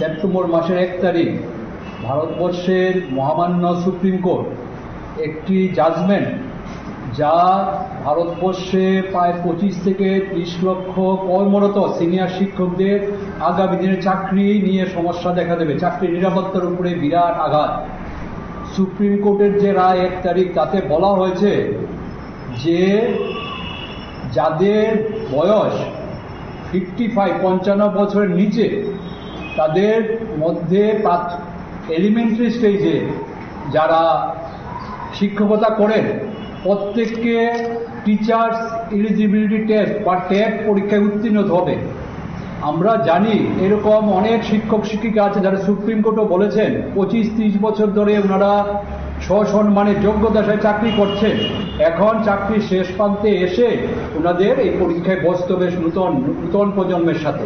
September মাসের 1 তারিখ ভারতবর্ষের মহামান্য সুপ্রিম কোর্ট একটি জাজমেন্ট, যা ভারতবর্ষে প্রায় 25 থেকে 30 লক্ষ কর্মরত সিনিয়র শিক্ষকদের আগামী দিনে চাকরি নিয়ে সমস্যা দেখা দেবে। চাকরির নিরাপত্তার উপরে বিরাট আঘাত। সুপ্রিম কোর্টের যে রায় 1 তারিখ, তাতে বলা হয়েছে যে যাদের বয়স 55 বছরের নিচে, তাদের মধ্যে এলিমেন্টারি স্টেজে যারা শিক্ষকতা করেন প্রত্যেককে টিচার্স এলিজিবিলিটি টেস্ট বা টেট পরীক্ষায় উত্তীর্ণ হতে হবে। আমরা জানি এরকম অনেক শিক্ষক শিক্ষিকা আছে যারা সুপ্রিম কোর্টও বলেছেন 25-30 বছর ধরে ওনারা সসম্মানের যোগ্যতায় চাকরি করছেন। এখন চাকরির শেষ প্রান্তে এসে ওনাদের এই পরীক্ষায় বসতে হবে নূতন প্রজন্মের সাথে।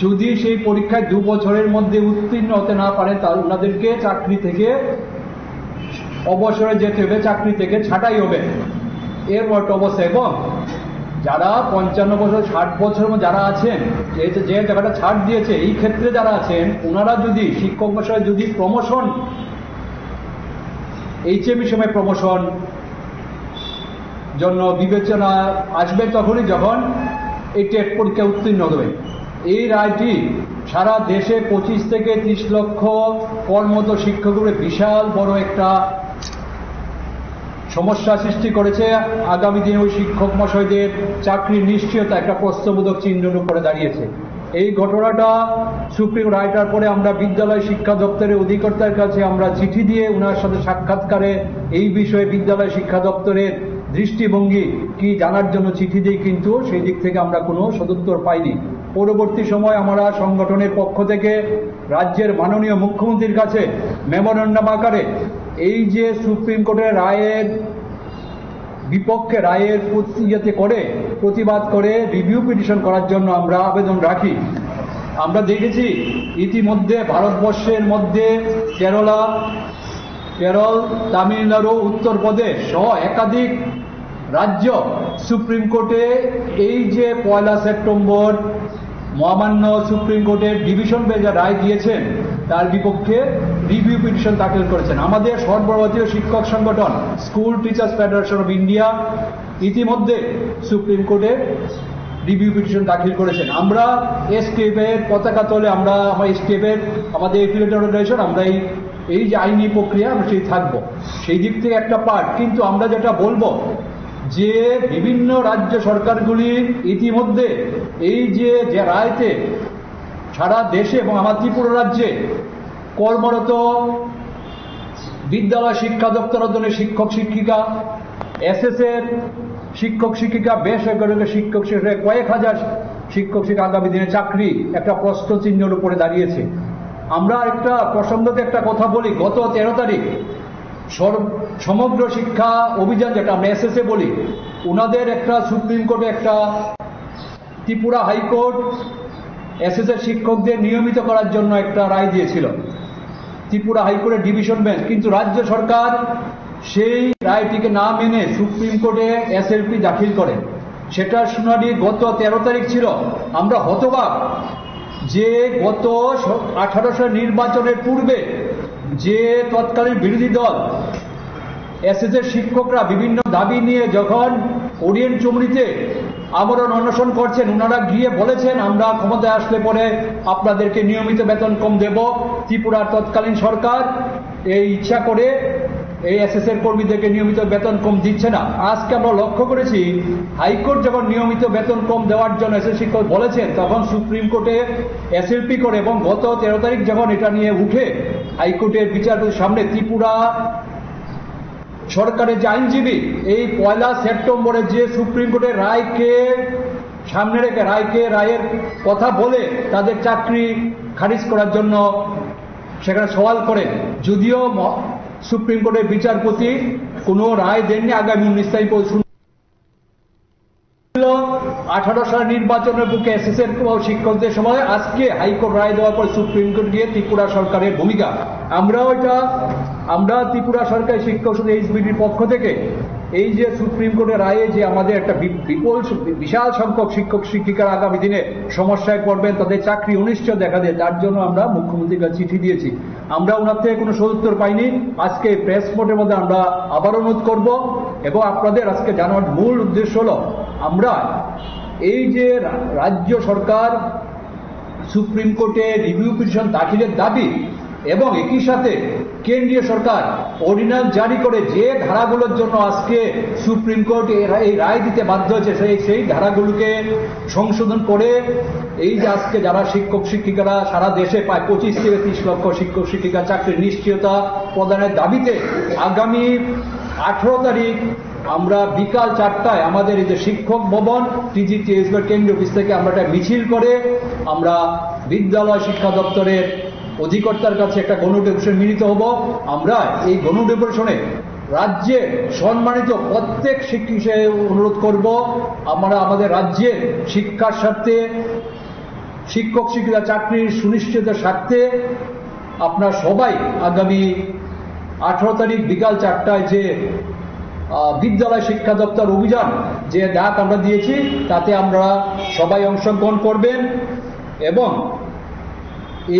যদি সেই পরীক্ষায় 2 বছরের মধ্যে উত্তীর্ণ হতে না পারে, তাহলে ওনাদেরকে চাকরি থেকে অবসরে যেতে হবে, চাকরি থেকে ছাঁটাই হবে। এর একটা অবস্থা। এবং যারা 55 বছর 60 বছর যারা আছেন, যে জায়গাটা ছাড় দিয়েছে, এই ক্ষেত্রে যারা আছেন ওনারা যদি শিক্ষক বিষয়ে যদি প্রমোশন, HME সময় প্রমোশন জন্য বিবেচনা আসবে তখনই যখন এই টেট পরীক্ষা উত্তীর্ণ হবে। এই রায়টি সারা দেশে 25 থেকে 30 লক্ষ কর্মরত শিক্ষকদের বিশাল বড় একটা সমস্যা সৃষ্টি করেছে। আগামী দিনে ওই শিক্ষক মশাইদের চাকরির নিশ্চয়তা একটা প্রশ্নবোধক চিহ্নের উপরে দাঁড়িয়েছে। এই ঘটনাটা সুপ্রিম রায়টার পরে আমরা বিদ্যালয় শিক্ষা দপ্তরের অধিকর্তার কাছে আমরা চিঠি দিয়ে ওনার সাথে সাক্ষাৎকারে এই বিষয়ে বিদ্যালয় শিক্ষা দপ্তরের দৃষ্টিভঙ্গি কি জানার জন্য চিঠি দিই, কিন্তু সেই দিক থেকে আমরা কোনো সদুত্তর পাইনি। পরবর্তী সময় আমরা সংগঠনের পক্ষ থেকে রাজ্যের মাননীয় মুখ্যমন্ত্রীর কাছে মেমোরেন্ডাম আকারে এই যে সুপ্রিম কোর্টের রায়ের বিপক্ষে রায়ের প্রতিবাদ করে রিভিউ পিটিশন করার জন্য আমরা আবেদন রাখি। আমরা দেখেছি ইতিমধ্যে ভারতবর্ষের মধ্যে কেরল, তামিলনাড়ু, উত্তরপ্রদেশ সহ একাধিক রাজ্য সুপ্রিম কোর্টে এই যে 1 সেপ্টেম্বর মহামান্য সুপ্রিম কোর্টের ডিভিশন বেঞ্চ রায় দিয়েছেন তার বিপক্ষে রিভিউ পিটিশন দাখিল করেছেন। আমাদের সর্বভারতীয় শিক্ষক সংগঠন school teachers federation of India ইতিমধ্যে সুপ্রিম কোর্টে রিভিউ পিটিশন দাখিল করেছেন। আমরা STF এর পতাকা তলে আমরা STF এর আমাদের এফিলিয়েটেড অর্গানাইজেশন, আমরা এই যে আইনি প্রক্রিয়া আমরা সেই থাকবো, সেই দিক থেকে একটা পার্ট। কিন্তু আমরা যেটা বলবো যে বিভিন্ন রাজ্য সরকারগুলি ইতিমধ্যে এই যে রায়তে সারা দেশে এবং আমার ত্রিপুরা রাজ্যে কর্মরত বিদ্যালয় শিক্ষা দপ্তর অধীনে শিক্ষক শিক্ষিকা, SS এর শিক্ষক শিক্ষিকা, বেসরকারি শিক্ষক শিক্ষিকা, কয়েক হাজার শিক্ষক শিক্ষিকা আগামী দিনে চাকরি একটা প্রশ্ন চিহ্নের উপরে দাঁড়িয়েছে। আমরা একটা প্রসঙ্গতে একটা কথা বলি, গত 13 তারিখ সমগ্র শিক্ষা অভিযান, যেটা আমরা SSA বলি, ওনাদের একটা সুপ্রিম কোর্টে একটা ত্রিপুরা হাইকোর্ট SSA শিক্ষকদের নিয়মিত করার জন্য একটা রায় দিয়েছিল, ত্রিপুরা হাইকোর্টের ডিভিশন বেঞ্চ। কিন্তু রাজ্য সরকার সেই রায়টিকে না মেনে সুপ্রিম কোর্টে SLP দাখিল করে। সেটার শুনানি গত 13 তারিখ ছিল। আমরা হতবাক যে গত 1800 নির্বাচনের পূর্বে যে তৎকালীন বিরোধী দল SSA শিক্ষকরা বিভিন্ন দাবি নিয়ে যখন ওরিয়েন্ট চুমড়িতে আমরণ অনশন করছেন, ওনারা গিয়ে বলেছেন আমরা ক্ষমতায় আসলে পরে আপনাদেরকে নিয়মিত বেতন কম দেব। ত্রিপুরার তৎকালীন সরকার এই ইচ্ছা করে এই SSA কর্মীদেরকে নিয়মিত বেতন কম দিচ্ছে না। আজকে আমরা লক্ষ্য করেছি হাইকোর্ট যখন নিয়মিত বেতন কম দেওয়ার জন্য SSA শিক্ষক বলেছেন, তখন সুপ্রিম কোর্টে SLP করে। এবং গত 13 তারিখ যখন এটা নিয়ে উঠে হাইকোর্টের বিচারপতির সামনে, ত্রিপুরা সরকারের যে আইনজীবী এই 1 সেপ্টেম্বরে যে সুপ্রিম কোর্টের রায়কে সামনে রেখে রায়ের কথা বলে তাদের চাকরি খারিজ করার জন্য সেখানে সওয়াল করেন। যদিও সুপ্রিম কোর্টের বিচারপতি কোনো রায় দেননি। আগামী 19 তারিখ 18 সালের নির্বাচনের বুকে SSA শিক্ষকদের সময় আজকে হাইকোর্ট রায় দেওয়ার পর সুপ্রিম কোর্ট গিয়ে ত্রিপুরা সরকারের ভূমিকা, আমরা ত্রিপুরা সরকারের শিক্ষক সংসদ HBDর পক্ষ থেকে এই যে সুপ্রিম কোর্টের রায়ে যে আমাদের একটা বিশাল সংখ্যক শিক্ষক শিক্ষিকারা আগামী দিনে সমস্যায় পড়বেন, তাদের চাকরি অনিশ্চয় দেখা দেয়, তার জন্য আমরা মুখ্যমন্ত্রীর কাছে চিঠি দিয়েছি। আমরা ওনার থেকে কোনো সদুত্তর পাইনি। আজকে প্রেস নোটের মধ্যে আমরা আবার অনুরোধ করব এবং আপনাদের আজকে জানার মূল উদ্দেশ্য হলো, আমরা এই যে রাজ্য সরকার সুপ্রিম কোর্টে রিভিউ পিটিশন দাখিলের দাবি এবং একই সাথে কেন্দ্রীয় সরকার অর্ডিন্যান্স জারি করে যে ধারাগুলোর জন্য আজকে সুপ্রিম কোর্ট এই রায় দিতে বাধ্য হয়েছে, সেই ধারাগুলোকে সংশোধন করে এই যে আজকে যারা শিক্ষক শিক্ষিকারা সারা দেশে প্রায় 25 থেকে 30 লক্ষ শিক্ষক শিক্ষিকা চাকরির নিশ্চয়তা প্রদানের দাবিতে আগামী 18 তারিখ আমরা বিকাল 4টায় আমাদের এই যে শিক্ষক ভবন TGTS কেন্দ্রীয় অফিস থেকে আমরা একটা মিছিল করে আমরা বিদ্যালয় শিক্ষা দপ্তরের অধিকর্তার কাছে একটা গণডেপুটেশন মিলিত হব। আমরা এই গণডেপুটেশনে রাজ্যের সম্মানিত প্রত্যেক শিক্ষক অনুরোধ করব, আমরা আমাদের রাজ্যের শিক্ষার স্বার্থে, শিক্ষক শিক্ষিকা চাকরির সুনিশ্চিতের স্বার্থে আপনার সবাই আগামী 18 তারিখ বিকাল 4টায় যে বিদ্যালয় শিক্ষা দপ্তর অভিযান যে ডাক আমরা দিয়েছি, তাতে আমরা সবাই অংশগ্রহণ করবেন। এবং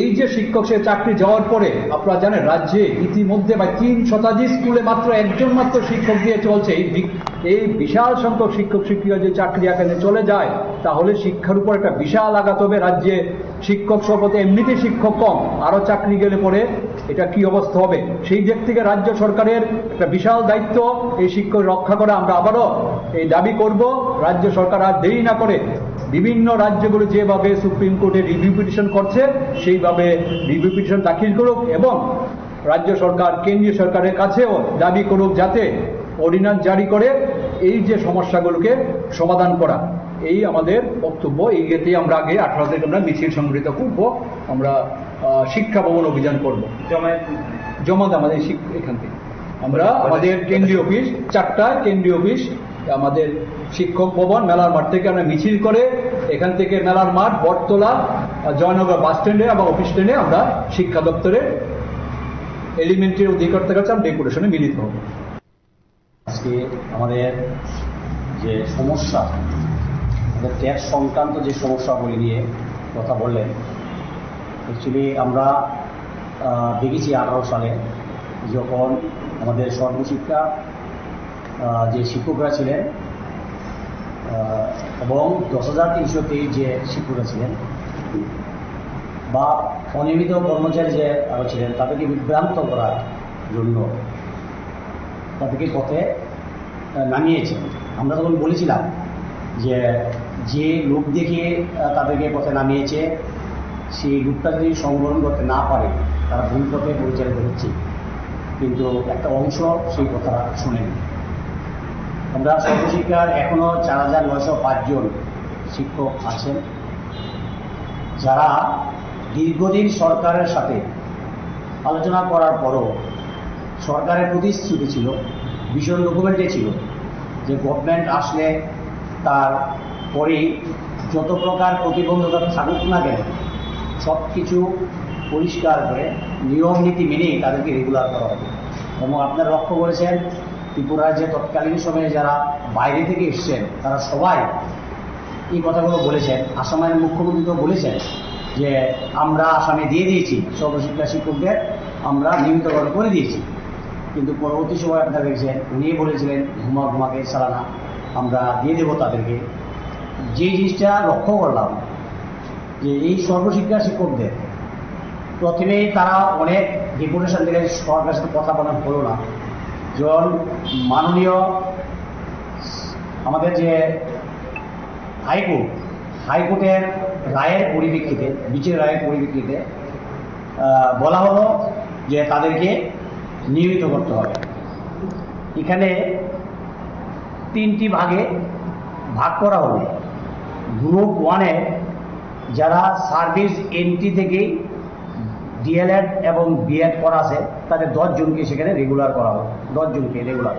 এই যে শিক্ষক সে চাকরি যাওয়ার পরে আপনারা জানেন রাজ্যে ইতিমধ্যে প্রায় 3 শতাধিক স্কুলে মাত্র একজন মাত্র শিক্ষক দিয়ে চলছে। এই বিশাল সংখ্যক শিক্ষক শিক্ষিকা যে চাকরি এখানে চলে যায়, তাহলে শিক্ষার উপর একটা বিশাল আঘাত হবে। রাজ্যে শিক্ষক শপথে এমনিতে শিক্ষক কম, আরো চাকরি গেলে পরে এটা কি অবস্থা হবে। সেই দিক থেকে রাজ্য সরকারের একটা বিশাল দায়িত্ব এই শিক্ষক রক্ষা করা। আমরা আবারও এই দাবি করব, রাজ্য সরকার আর দেরি না করে বিভিন্ন রাজ্যগুলো যেভাবে সুপ্রিম কোর্টে রিভিউ পিটিশন করছে সেইভাবে রিভিউ পিটিশন দাখিল করুক এবং রাজ্য সরকার কেন্দ্রীয় সরকারের কাছেও দাবি করুক যাতে অর্ডিন্যান্স জারি করে এই যে সমস্যাগুলোকে সমাধান করা। এই আমাদের বক্তব্য। এই ইয়েতে আমরা আগে 18 তারিখ আমরা মিছিল সংগঠিত করব, আমরা শিক্ষা ভবন অভিযান করব। জমাত আমাদের এখান থেকে আমরা আমাদের কেন্দ্রীয় অফিস 4টায় কেন্দ্রীয় অফিস আমাদের শিক্ষক ভবন মেলার মাঠ থেকে আমরা মিছিল করে এখান থেকে মেলার মাঠ, বটতলা, জয়নগর বাস স্ট্যান্ডে এবং অফিস স্ট্যান্ডে আমরা শিক্ষা দপ্তরে এলিমেন্টারি অধিকর্তার কাছে আমরা ডেপুটেশনে মিলিত হব। আজকে আমাদের যে সমস্যা, আমাদের ট্যাক্স সংক্রান্ত যে সমস্যাগুলি নিয়ে কথা বললেন, অ্যাকচুয়ালি আমরা দেখেছি 18 সালে যখন আমাদের সর্বশিক্ষা যে শিক্ষকরা ছিলেন এবং 10,323 যে শিক্ষকরা ছিলেন বা অনিয়মিত কর্মচারী যে আরও ছিলেন, তাদেরকে বিভ্রান্ত করার জন্য তাদেরকে পথে নামিয়েছেন। আমরা তখন বলেছিলাম যে লোক দেখিয়ে তাদেরকে পথে নামিয়েছে, সেই লোকটা যদি সংগ্রহণ করতে না পারে তারা ভুল পথে পরিচালিত হচ্ছে। কিন্তু একটা অংশ সেই কথা শোনেনি। আমরা সর্বশিক্ষার এখনও 4,905 জন শিক্ষক আছেন যারা দীর্ঘদিন সরকারের সাথে আলোচনা করার পরও সরকারের প্রতিশ্রুতি ছিল, ভীষণ ডকুমেন্টে ছিল যে গভর্নমেন্ট আসলে তার পরেই যত প্রকার প্রতিবন্ধকতা থাকুক না কেন সব কিছু পরিষ্কার করে নিয়ম নীতি মেনেই তাদেরকে রেগুলার করা হবে। এবং আপনারা লক্ষ্য করেছেন ত্রিপুরার যে তৎকালীন সময়ে যারা বাইরে থেকে এসছেন তারা সবাই এই কথাগুলো বলেছেন। আসামের মুখ্যমন্ত্রী তো বলেছেন যে আমরা আসামে দিয়ে দিয়েছি সর্বশিক্ষা শিক্ষকদের, আমরা নিয়মিতকরণ করে দিয়েছি। কিন্তু পরবর্তী সময় আপনারা দেখছেন উনি বলেছিলেন ঘুমাকে সালানা আমরা দিয়ে দেবো তাদেরকে। যে জিনিসটা লক্ষ্য করলাম যে এই সর্বশিক্ষা শিক্ষকদের প্রথমেই তারা অনেক ডেপুটেশন থেকে সরকারের সাথে কথা বলা হলো না। যখন মাননীয় আমাদের যে হাইকোর্টের রায়ের পরিপ্রেক্ষিতে, বিচার রায়ের পরিপ্রেক্ষিতে বলা হলো যে তাদেরকে নিয়মিত করতে হবে। এখানে 3টি ভাগে ভাগ করা হলো। গ্রুপ 1-এ যারা সার্ভিস এন্ট্রি থেকেই ডিএলএড এবং বিএড করা আছে তাদের 10 জনকে সেখানে রেগুলার করা হবে, 10 জনকে রেগুলার।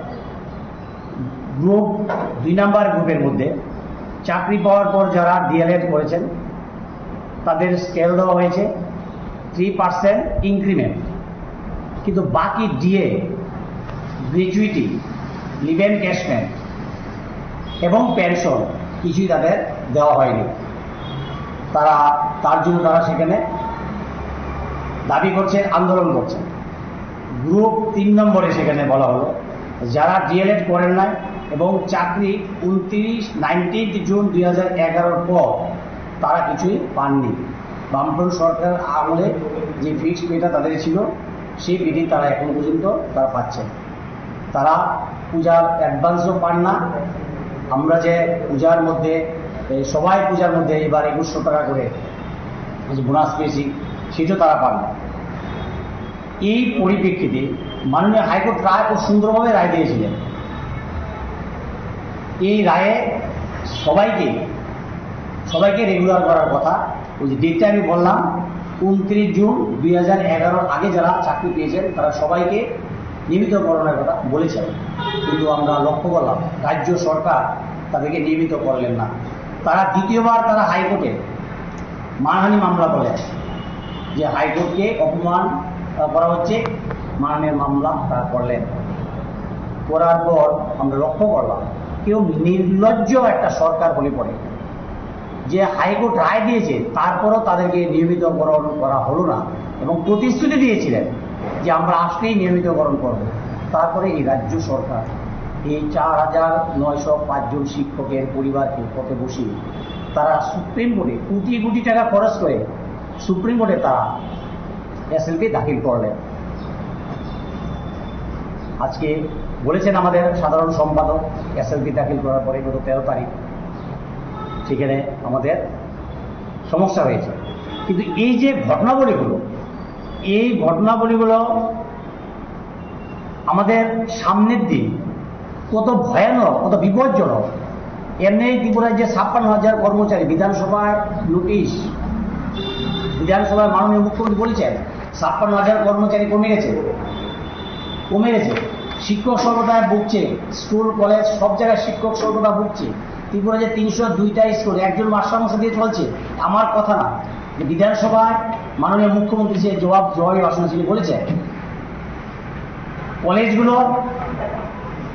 গ্রুপ 2 নাম্বার গ্রুপের মধ্যে চাকরি পাওয়ার পর যারা ডিএলএড করেছেন তাদের স্কেল দেওয়া হয়েছে 3% ইনক্রিমেন্ট, কিন্তু বাকি ডিএ, গ্র্যাচুইটি লিভ এনক্যাশমেন্ট এবং পেনশন কিছুই তাদের দেওয়া হয়নি। তার জন্য তারা সেখানে দাবি করছে, আন্দোলন করছে। গ্রুপ 3 নম্বরে সেখানে বলা হলো যারা ডিএলএড করেন নাই এবং চাকরি 19 জুন 2011 পর তারা কিছুই পাননি। বামফ্রন্ট সরকার আমলে যে ফিক্সড পেটা তাদের ছিল সেই পেটি তারা এখন পর্যন্ত তারা পাচ্ছেন। তারা পূজার অ্যাডভান্সও পান না। আমরা যে পূজার মধ্যে সবাই পূজার মধ্যে এবার 2100 টাকা করে বোনাস পেয়েছি সেটাও তারা পান না। এই পরিপ্রেক্ষিতে মাননীয় হাইকোর্ট রায় খুব সুন্দরভাবে রায় দিয়েছিলেন। এই রায়ে সবাইকে রেগুলার করার কথা। ওই যে ডেটটা আমি বললাম 29 জুন 2011 আগে যারা চাকরি পেয়েছেন তারা সবাইকে নিয়মিতকরণের কথা বলেছেন, কিন্তু আমরা লক্ষ্য করলাম রাজ্য সরকার তাদেরকে নিয়মিত করলেন না। তারা দ্বিতীয়বার তারা হাইকোর্টে মানহানি মামলা বলে যে হাইকোর্টকে অপমান করা হচ্ছে, মানহানির মামলা তারা করলেন। করার পর আমরা লক্ষ্য করলাম কেউ নির্লজ্জ একটা সরকার বলে পড়ে যে হাইকোর্ট রায় দিয়েছে তারপরও তাদেরকে নিয়মিতকরণ করা হলো না এবং প্রতিশ্রুতি দিয়েছিলেন যে আমরা আসলেই নিয়মিতকরণ করব। তারপরে এই রাজ্য সরকার এই 4905 জন শিক্ষকের পরিবারকে পথে বসিয়ে তারা সুপ্রিম কোর্টে কোটি কোটি টাকা খরচ করে সুপ্রিম কোর্টে তারা এসএলপি দাখিল করলেন। আজকে বলেছেন আমাদের সাধারণ সম্পাদক এসএলপি দাখিল করার পরে গত 13 তারিখ সেখানে আমাদের সমস্যা হয়েছে। কিন্তু এই যে ঘটনাবলীগুলো আমাদের সামনের দিন কত ভয়ানক, কত বিপজ্জনক। এমনি ত্রিপুরায় যে 56,000 কর্মচারী বিধানসভায় নোটিশ, বিধানসভায় মাননীয় মুখ্যমন্ত্রী বলেছেন 56,000 কর্মচারী কমে গেছে। শিক্ষক স্বল্পতায় ভুগছে, স্কুল কলেজ সব জায়গায় শিক্ষক স্বল্পতা ভুগছে। ত্রিপুরা যে 302টা স্কুল একজন মাস্টারমশাই দিয়ে চলছে, আমার কথা না, যে বিধানসভায় মাননীয় মুখ্যমন্ত্রী যে জবাবি ভাষণ তিনি বলেছেন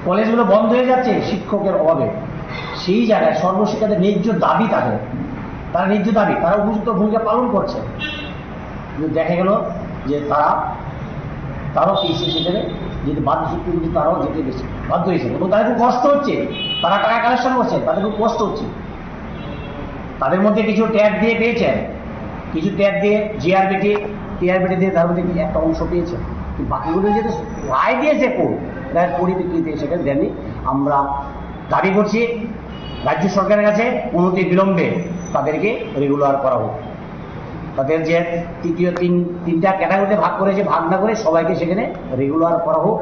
কলেজগুলো বন্ধ হয়ে যাচ্ছে শিক্ষকের অভাবে। সেই জায়গায় সর্বশিক্ষাদের ন্যায্য দাবি তারা উপযুক্ত ভূমিকা পালন করছে। কিন্তু দেখা গেল যে তারাও সেখানে যেতে বাধ্য, তারাও যেতে গেছে বাধ্য হয়েছে এবং তাদের খুব কষ্ট হচ্ছে। তারা টাকা কালেকশন করছে, তাদের খুব কষ্ট হচ্ছে। তাদের মধ্যে কিছু ট্যাগ দিয়ে পেয়েছেন, কিছু ট্যাগ দিয়ে টিআরবিটি দিয়ে তার মধ্যে একটা অংশ পেয়েছেন, বাকিগুলো যেটা রায় দিয়েছে রায়ের পরিপ্রেক্ষিতে সেখানে দেননি। আমরা দাবি করছি রাজ্য সরকারের কাছে অনতি বিলম্বে তাদেরকে রেগুলার করা হোক। তাদের যে তৃতীয় তিনটা ক্যাটাগরিতে ভাগ করেছে, ভাগ না করে সবাইকে সেখানে রেগুলার করা হোক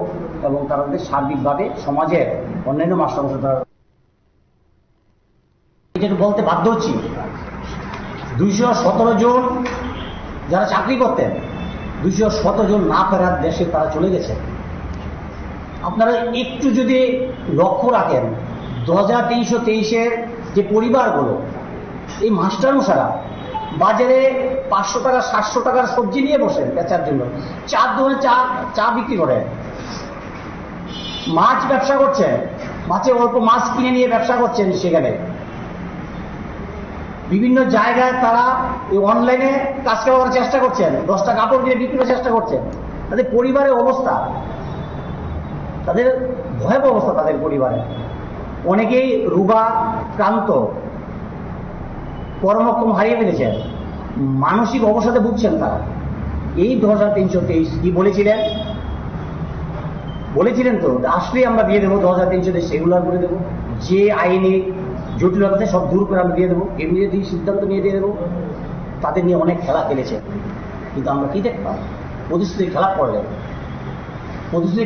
এবং তাদের সার্বিকভাবে সমাজের অন্যান্য মাস্টারমশাই যেটা বলতে বাধ্য হচ্ছি 217 জন যারা চাকরি করতেন 217 জন না ফেরার দেশে তারা চলে গেছে। আপনারা একটু যদি লক্ষ্য রাখেন 2323-এর যে পরিবারগুলো, এই মাস্টারমশাইরা বাজারে 500 টাকা 700 টাকার সবজি নিয়ে বসেন বেচার জন্য, চার দোকানে চা বিক্রি করেন, মাছ ব্যবসা করছেন, অল্প মাছ কিনে নিয়ে ব্যবসা করছেন। সেখানে বিভিন্ন জায়গায় তারা অনলাইনে কাজ করার চেষ্টা করছেন, 10টা কাপড় কিনে বিক্রি করার চেষ্টা করছেন। তাদের পরিবারের অবস্থা, তাদের ভয়াবহ অবস্থা, তাদের পরিবারে অনেকেই রোগাক্রান্ত, কর্মক্ষম হারিয়ে ফেলেছেন, মানসিক অবসাদে ভুগছেন তারা। এই 2323 কি বলেছিলেন তো আসলেই আমরা দিয়ে দেবো 2323 রেগুলার করে দেবো, যে আইনি জটিলতা সব দূর করে আমরা দিয়ে দেবো, এমনি যদি সিদ্ধান্ত নিয়ে দিয়ে দেবো। তাদের নিয়ে অনেক খেলা খেলেছে, কিন্তু আমরা কি দেখতাম প্রতিশ্রুতি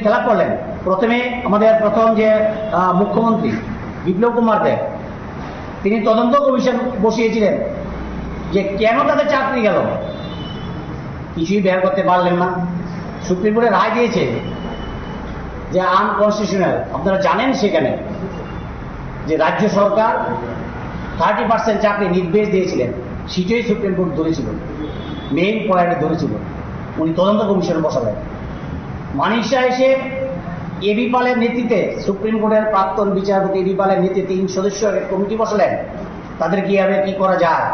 খেলা করলেন। প্রথমে আমাদের প্রথম যে মুখ্যমন্ত্রী বিপ্লব কুমার দেব, তিনি তদন্ত কমিশন বসিয়েছিলেন যে কেন তাদের চাকরি গেল, কিছুই বের করতে পারলেন না। সুপ্রিম কোর্টে রায় দিয়েছে যে আনকনস্টিটিউশনাল। আপনারা জানেন সেখানে যে রাজ্য সরকার 30% চাকরি নির্দেশ দিয়েছিলেন, সেটাই সুপ্রিম কোর্ট ধরেছিল, মেইন পয়েন্টে ধরেছিল। উনি তদন্ত কমিশন বসালেন। মানিক শাহ এসে এবি পালের নেতৃত্বে, সুপ্রিম কোর্টের প্রাক্তন বিচারপতি এবি পালের নেতৃত্বে 3 সদস্যের কমিটি বসলেন তাদের কিভাবে কি করা যায়।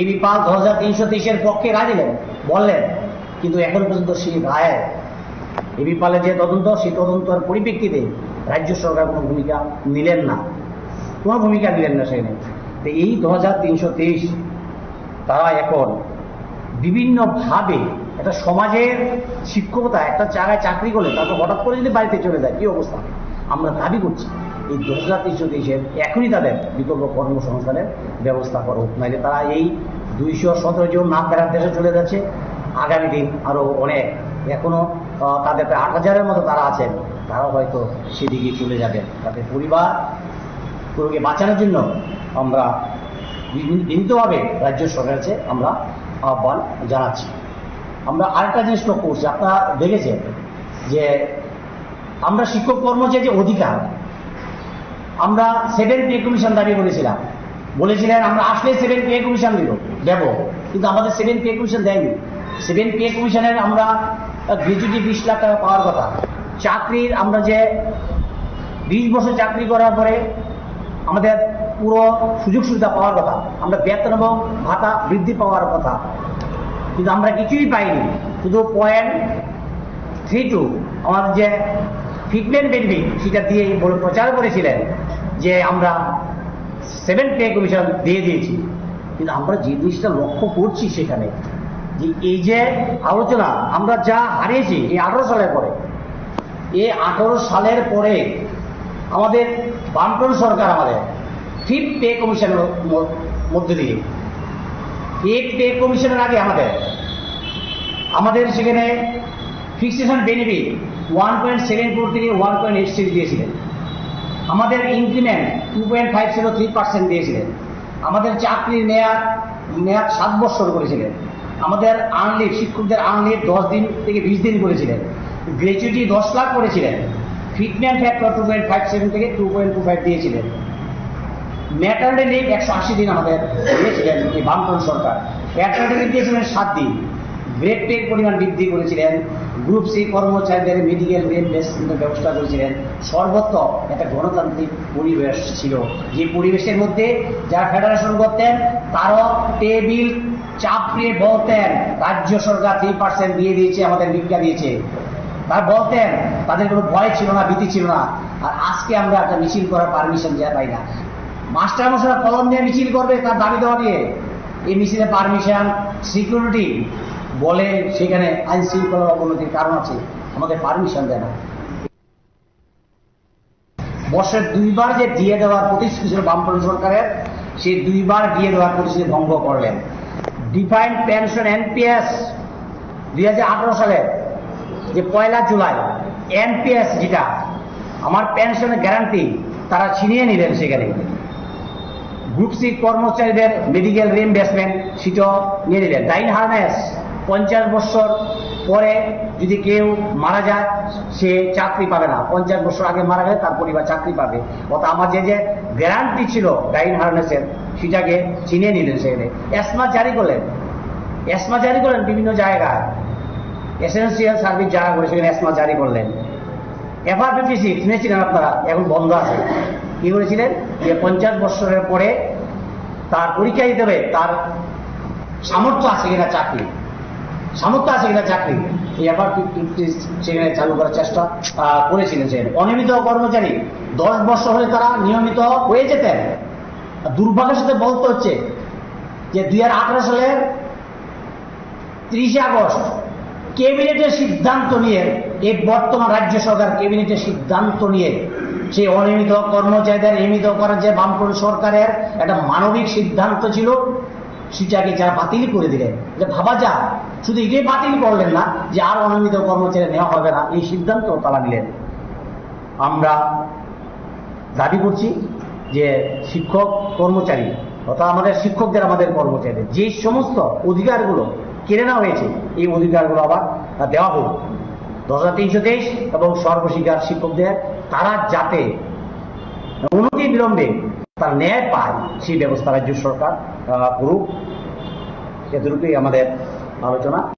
এবি পাল 2323-এর পক্ষে রায় দিলেন, বললেন, কিন্তু এখন পর্যন্ত সেই রায়, এবি পালের যে তদন্ত, সেই তদন্তের পরিপ্রেক্ষিতে রাজ্য সরকার কোনো ভূমিকা নিলেন না, সেখানে। তো এই 2323 তারা এখন বিভিন্নভাবে একটা সমাজের শিক্ষকতা, একটা জায়গায় চাকরি করলে তারপর হঠাৎ করে যদি বাড়িতে চলে যায়, কি অবস্থা। আমরা দাবি করছি এই 2323-এর এখনই তাদের বিকল্প কর্মসংস্থানের ব্যবস্থা করা হোক, নাহলে তারা এই 217 জন নাম ফেরার দেশে চলে যাচ্ছে। আগামী দিন আরো অনেক, এখনো তাদের 8,000-এর মতো তারা আছেন, তারাও হয়তো সেদিকে চলে যাবেন। তাদের পরিবারকে বাঁচানোর জন্য আমরা বিনীতভাবে রাজ্য সরকারের কাছে আমরা আহ্বান জানাচ্ছি। আমরা আরেকটা জিনিস লক্ষ্য করছি, আপনারা দেখেছেন যে আমরা শিক্ষক কর্মচারী যে অধিকার, আমরা 7 পে কমিশন দাবি বলেছিলেন আমরা আসলে 7 পে কমিশন দেব, কিন্তু আমাদের 7 পে কমিশন দেয়নি। 7 পে কমিশনের আমরা গ্র্যাচুইটি 20 লাখ টাকা পাওয়ার কথা, চাকরির আমরা যে 20 বছর চাকরি করার পরে আমাদের পুরো সুযোগ সুবিধা পাওয়ার কথা, আমরা বেতন এবং ভাতা বৃদ্ধি পাওয়ার কথা, কিন্তু আমরা কিছুই পাইনি। শুধু 0.32 আমাদের যে ফিটমেন্ট বেনিফিট সেটা দিয়ে বলে প্রচার করেছিলেন যে আমরা 7 পে কমিশন দিয়ে দিয়েছি। কিন্তু আমরা যে জিনিসটা লক্ষ্য করছি সেখানে, যে এই যে আলোচনা আমরা যা হারিয়েছি এই 18 সালের পরে, এই 18 সালের পরে আমাদের বামফ্রন্ট সরকার আমাদের 5th পে কমিশনের মধ্যে দিয়ে, 8th পে কমিশনের আগে আমাদের সেখানে ফিক্সেশন বেনিফিট 1.74 থেকে 1.86 দিয়েছিলেন, আমাদের ইনক্রিমেন্ট 2.503% দিয়েছিলেন, আমাদের চাকরির মেয়াদ 7 বছর করেছিলেন, আমাদের আর্নলিভ, শিক্ষকদের আর্নলিভ 10 দিন থেকে 20 দিন করেছিলেন, গ্র্যাচুইটি 10 লাখ করেছিলেন, ফিটমেন্ট ফ্যাক্টর 2.57 থেকে 2.25 দিয়েছিলেন, ম্যাটারনিটি লিভ 180 দিন আমাদের দিয়েছিলেন এই বামফ্রন্ট সরকার, ম্যাটারনিটি লিভ দিয়েছিলেন 7 দিন, গ্রেড পের পরিমাণ বৃদ্ধি করেছিলেন, গ্রুপ সি কর্মচারীদের মেডিকেল রিইম্বার্সমেন্টের ব্যবস্থা করেছিলেন। সর্বত্র একটা গণতান্ত্রিক পরিবেশ ছিল, যে পরিবেশের মধ্যে যারা ফেডারেশন করতেন তারাও টেবিল চাপড়িয়ে বলতেন রাজ্য সরকার 3% দিয়ে দিয়েছে, আমাদের ভিক্ষা দিয়েছে, তারা বলতেন, তাদের কোনো ভয় ছিল না, ভীতি ছিল না। আর আজকে আমরা একটা মিছিল করার পারমিশন যা পাই না, মাস্টার মশাইরা কলম নিয়ে মিছিল করবে তার দাবি দেওয়া নিয়ে, এই মিছিলে পারমিশন, সিকিউরিটি বলে সেখানে আইন শৃঙ্খলার অবনতির কারণ আছে, আমাদের পারমিশন দেয় না। বছরে 2 বার যে দিয়ে দেওয়ার প্রতিশ্রুতি ছিল বামফ্রন্ট সরকারের, সেই 2 বার দিয়ে দেওয়ার প্রতিশ্রুতি ভঙ্গ করলেন। ডিফাইন্ড পেনশন এনপিএস 2018 সালের যে 1 জুলাই এনপিএস, যেটা আমার পেনশনের গ্যারান্টি, তারা ছিনিয়ে নিলেন। সেখানে গ্রুপ সি কর্মচারীদের মেডিকেল রিইম্বার্সমেন্ট সেটাও নিয়ে নিলেন। ডাইন হারনেস 50 বছর পরে যদি কেউ মারা যায় সে চাকরি পাবে না, 50 বছর আগে মারা গেলে তার পরিবার চাকরি পাবে। অর্থাৎ আমার যে গ্যারান্টি ছিল ডাইন হারনেসের সেটাকে ছিনিয়ে নিলেন। সেখানে এসমা জারি করলেন বিভিন্ন জায়গায়, এসেন্সিয়াল সার্ভিস যারা করে সেখানে এসমা জারি করলেন। FR56 শুনেছিলেন আপনারা, এখন বন্ধ আছে। কি করেছিলেন যে 50 বছরের পরে তার পরীক্ষা দিতে হবে তার সামর্থ্য আছে কিনা চাকরি, এই FR56 সেখানে চালু করার চেষ্টা করেছিলেন। সেখানে অনিয়মিত কর্মচারী 10 বছর হলে তারা নিয়মিত হয়ে যেতেন। দুর্ভাগ্যের সাথে বলতে হচ্ছে যে 2018 সালের 30 আগস্ট ক্যাবিনেটের সিদ্ধান্ত নিয়ে, এই বর্তমান রাজ্য সরকার ক্যাবিনেটের সিদ্ধান্ত নিয়ে সেই অনিয়মিত কর্মচারীদের নিয়মিত করার যে বামফ্রন্ট সরকারের একটা মানবিক সিদ্ধান্ত ছিল, সেটাকে যারা বাতিল করে দিলেন। যে ভাবা যায়, শুধু এটাই বাতিল করলেন না যে আর অনিয়মিত কর্মচারী নেওয়া হবে না, এই সিদ্ধান্ত তারা নিলেন। আমরা দাবি করছি যে শিক্ষক কর্মচারী অর্থাৎ আমাদের শিক্ষকদের, আমাদের কর্মচারীদের যে সমস্ত অধিকারগুলো কেড়ে নেওয়া হয়েছে, এই অধিকারগুলো আবার দেওয়া হোক। 2323 এবং সর্বশিক্ষার শিক্ষকদের তারা যাতে অনতি বিলম্বে তার ন্যায় পায় সেই ব্যবস্থা রাজ্য সরকার করুক, এতটুকুই আমাদের আলোচনা।